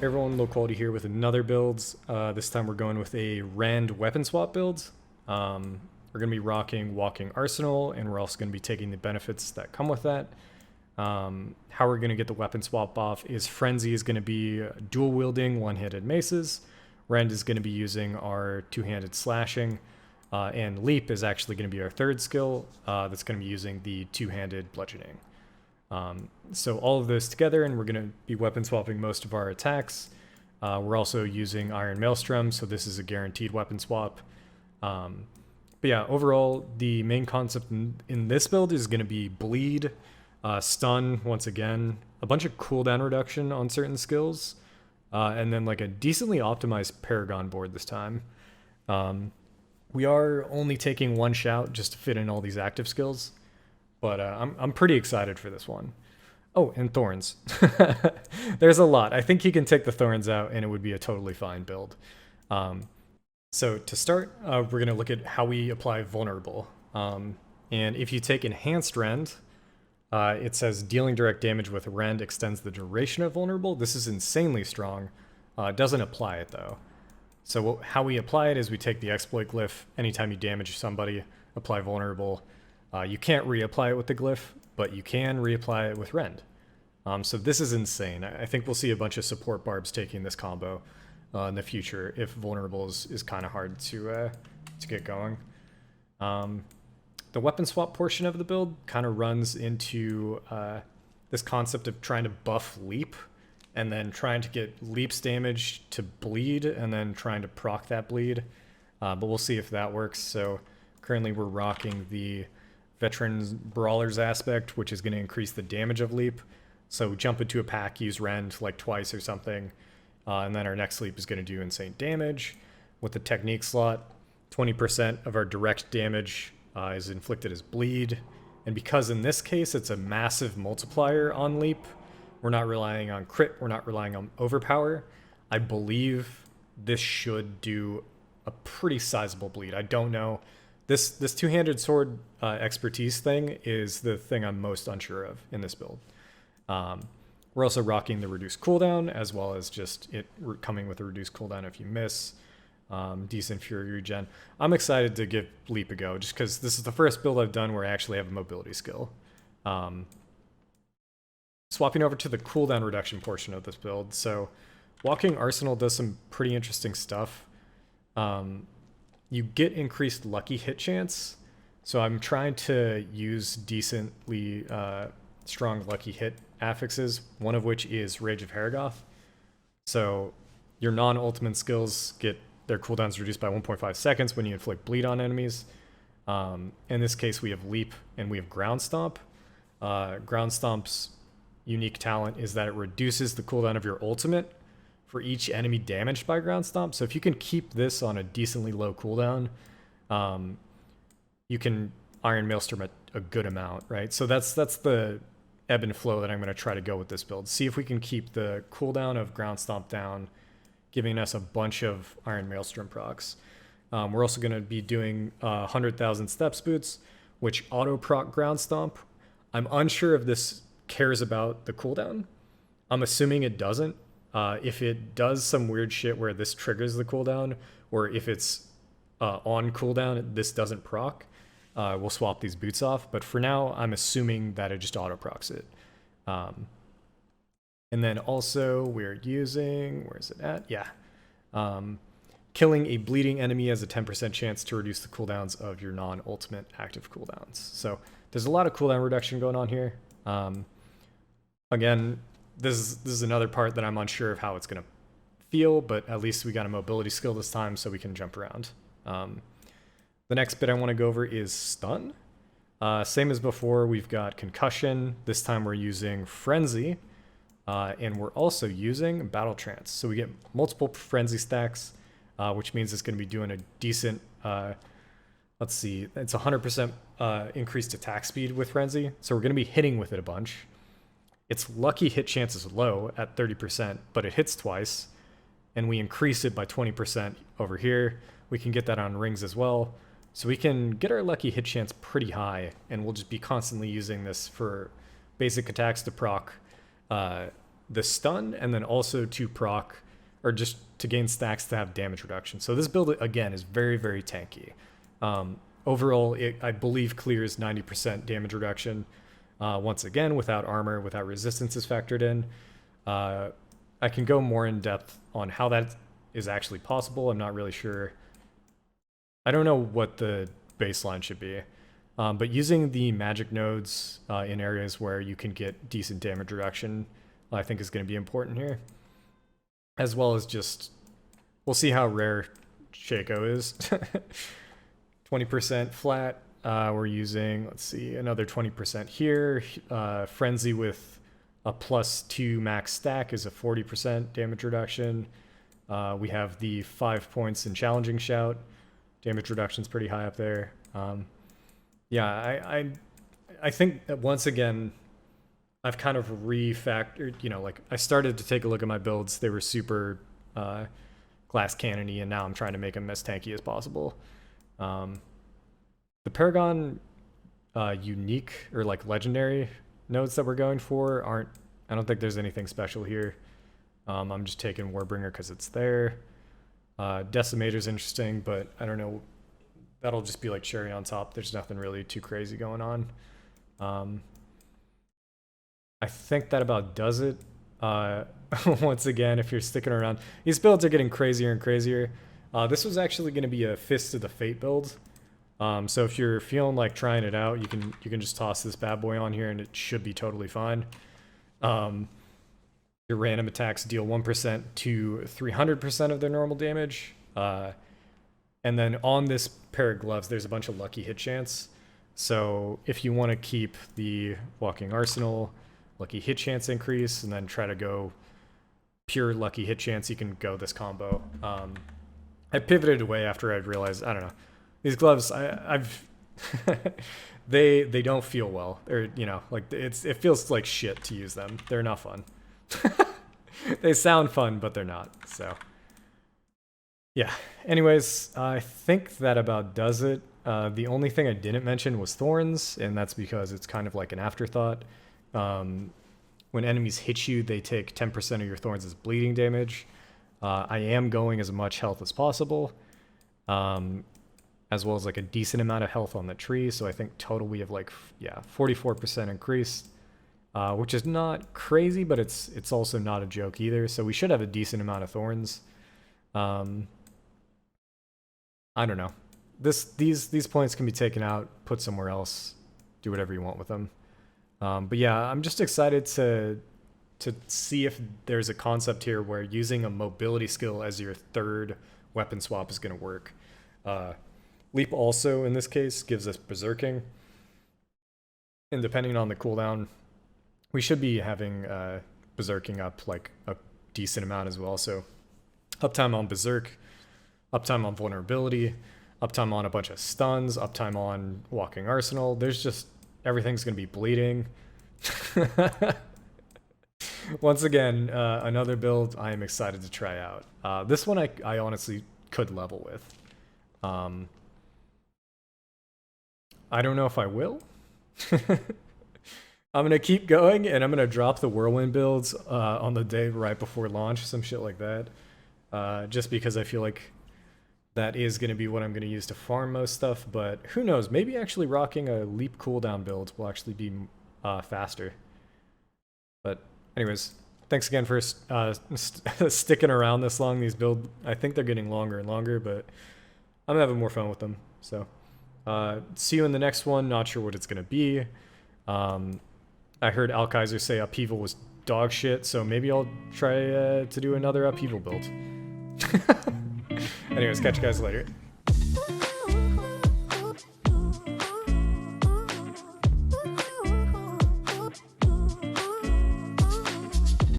Everyone, low quality here with another build. This time we're going with a Rend weapon swap build. We're going to be rocking Walking Arsenal, and we're also going to be taking the benefits that come with that. How we're going to get the weapon swap off is Frenzy is going to be dual wielding one-handed maces. Rend is going to be using our two-handed slashing. And Leap is actually going to be our third skill that's going to be using the two-handed bludgeoning. So all of those together, and we're going to be weapon swapping most of our attacks. We're also using Iron Maelstrom, so this is a guaranteed weapon swap. But yeah, overall, the main concept in this build is going to be bleed, stun once again, a bunch of cooldown reduction on certain skills, and then like a decently optimized Paragon board this time. We are only taking one shout just to fit in all these active skills. But I'm pretty excited for this one. Oh, and Thorns. There's a lot. I think he can take the Thorns out and it would be a totally fine build. So to start, we're going to look at how we apply Vulnerable. And if you take Enhanced Rend, it says dealing direct damage with Rend extends the duration of Vulnerable. This is insanely strong. It doesn't apply it though. So how we apply it is we take the exploit glyph. Anytime you damage somebody, apply Vulnerable. You can't reapply it with the glyph, but you can reapply it with Rend. So this is insane. I think we'll see a bunch of support barbs taking this combo in the future if Vulnerable is kind of hard to get going. The weapon swap portion of the build kind of runs into this concept of trying to buff Leap and then trying to get Leap's damage to bleed and then trying to proc that bleed. But we'll see if that works. So currently we're rocking the Veterans Brawlers aspect, which is going to increase the damage of Leap. So jump into a pack, use Rend like twice or something, and then our next Leap is going to do insane damage. With the technique slot, 20% of our direct damage is inflicted as bleed. And because in this case it's a massive multiplier on Leap, we're not relying on crit, we're not relying on overpower, I believe this should do a pretty sizable bleed. I don't know. This two-handed sword expertise thing is the thing I'm most unsure of in this build. We're also rocking the reduced cooldown, as well as just it coming with a reduced cooldown if you miss. Decent Fury regen. I'm excited to give Leap a go, just because this is the first build I've done where I actually have a mobility skill. Swapping over to the cooldown reduction portion of this build. So Walking Arsenal does some pretty interesting stuff. You get increased lucky hit chance. So I'm trying to use decently strong lucky hit affixes, one of which is Rage of Haragoth. So your non-ultimate skills get their cooldowns reduced by 1.5 seconds when you inflict bleed on enemies. In this case, we have Leap and we have Ground Stomp. Ground Stomp's unique talent is that it reduces the cooldown of your ultimate for each enemy damaged by Ground Stomp. So if you can keep this on a decently low cooldown, you can Iron Maelstrom a good amount, right? So that's the ebb and flow that I'm going to try to go with this build. See if we can keep the cooldown of Ground Stomp down, giving us a bunch of Iron Maelstrom procs. We're also going to be doing 100,000 Steps Boots, which auto-proc Ground Stomp. I'm unsure if this cares about the cooldown. I'm assuming it doesn't. If it does some weird shit where this triggers the cooldown, or if it's on cooldown, this doesn't proc, we'll swap these boots off. But for now, I'm assuming that it just auto-procs it. And then also we're using, where's it at? Yeah. Killing a bleeding enemy has a 10% chance to reduce the cooldowns of your non-ultimate active cooldowns. So there's a lot of cooldown reduction going on here. Again, this is another part that I'm unsure of how it's going to feel, but at least we got a mobility skill this time so we can jump around. The next bit I want to go over is Stun. Same as before, we've got Concussion. This time we're using Frenzy, and we're also using Battle Trance. So we get multiple Frenzy stacks, which means it's going to be doing a decent, let's see, it's 100% increased attack speed with Frenzy. So we're going to be hitting with it a bunch. Its lucky hit chance is low at 30%, but it hits twice, and we increase it by 20% over here. We can get that on rings as well. So we can get our lucky hit chance pretty high, and we'll just be constantly using this for basic attacks to proc the stun and then also to proc, or just to gain stacks to have damage reduction. So this build, again, is very, very tanky. Overall, it, I believe, clears 90% damage reduction. Once again, without armor, without resistances factored in. I can go more in depth on how that is actually possible. I'm not really sure. I don't know what the baseline should be. But using the magic nodes in areas where you can get decent damage reduction, I think is going to be important here. As well as just, we'll see how rare Shaco is. 20% flat. We're using, let's see, another 20% here. Frenzy with a +2 max stack is a 40% damage reduction. We have the 5 points in Challenging Shout. Damage reduction's pretty high up there. Yeah, I think that once again, I've kind of refactored, you know, like I started to take a look at my builds. They were super glass cannon-y, and now I'm trying to make them as tanky as possible. The Paragon unique or like legendary nodes that we're going for aren't, I don't think there's anything special here. I'm just taking Warbringer because it's there. Decimator's interesting, but I don't know. That'll just be like cherry on top. There's nothing really too crazy going on. I think that about does it. Once again, if you're sticking around, these builds are getting crazier and crazier. This was actually going to be a Fist of the Fate build. So if you're feeling like trying it out, you can just toss this bad boy on here and it should be totally fine. Your random attacks deal 1% to 300% of their normal damage. And then on this pair of gloves, there's a bunch of lucky hit chance. So if you want to keep the Walking Arsenal, lucky hit chance increase, and then try to go pure lucky hit chance, you can go this combo. I pivoted away after I realized, I don't know, these gloves, I've they don't feel well. They're, you know, like it feels like shit to use them. They're not fun. They sound fun, but they're not. So yeah. Anyways, I think that about does it. The only thing I didn't mention was Thorns, and that's because it's kind of like an afterthought. When enemies hit you, they take 10% of your Thorns as bleeding damage. I am going as much health as possible, as well as like a decent amount of health on the tree. So I think total we have like, yeah, 44% increase, which is not crazy, but it's also not a joke either. So we should have a decent amount of Thorns. I don't know. These points can be taken out, put somewhere else, do whatever you want with them. But yeah, I'm just excited to see if there's a concept here where using a mobility skill as your third weapon swap is going to work. Leap also, in this case, gives us Berserking. And depending on the cooldown, we should be having Berserking up like a decent amount as well. So uptime on Berserk, uptime on Vulnerability, uptime on a bunch of stuns, uptime on Walking Arsenal. There's just, everything's going to be bleeding. Once again, another build I am excited to try out. This one I honestly could level with. I don't know if I will. I'm going to keep going, and I'm going to drop the Whirlwind builds on the day right before launch, some shit like that. Just because I feel like that is going to be what I'm going to use to farm most stuff, but who knows, maybe actually rocking a Leap cooldown build will actually be faster. But anyways, thanks again for sticking around this long. These builds, I think they're getting longer and longer, but I'm having more fun with them. So see you in the next one. Not sure what it's going to be. I heard Alkaiser say Upheaval was dog shit, so maybe I'll try to do another Upheaval build. Anyways, catch you guys later.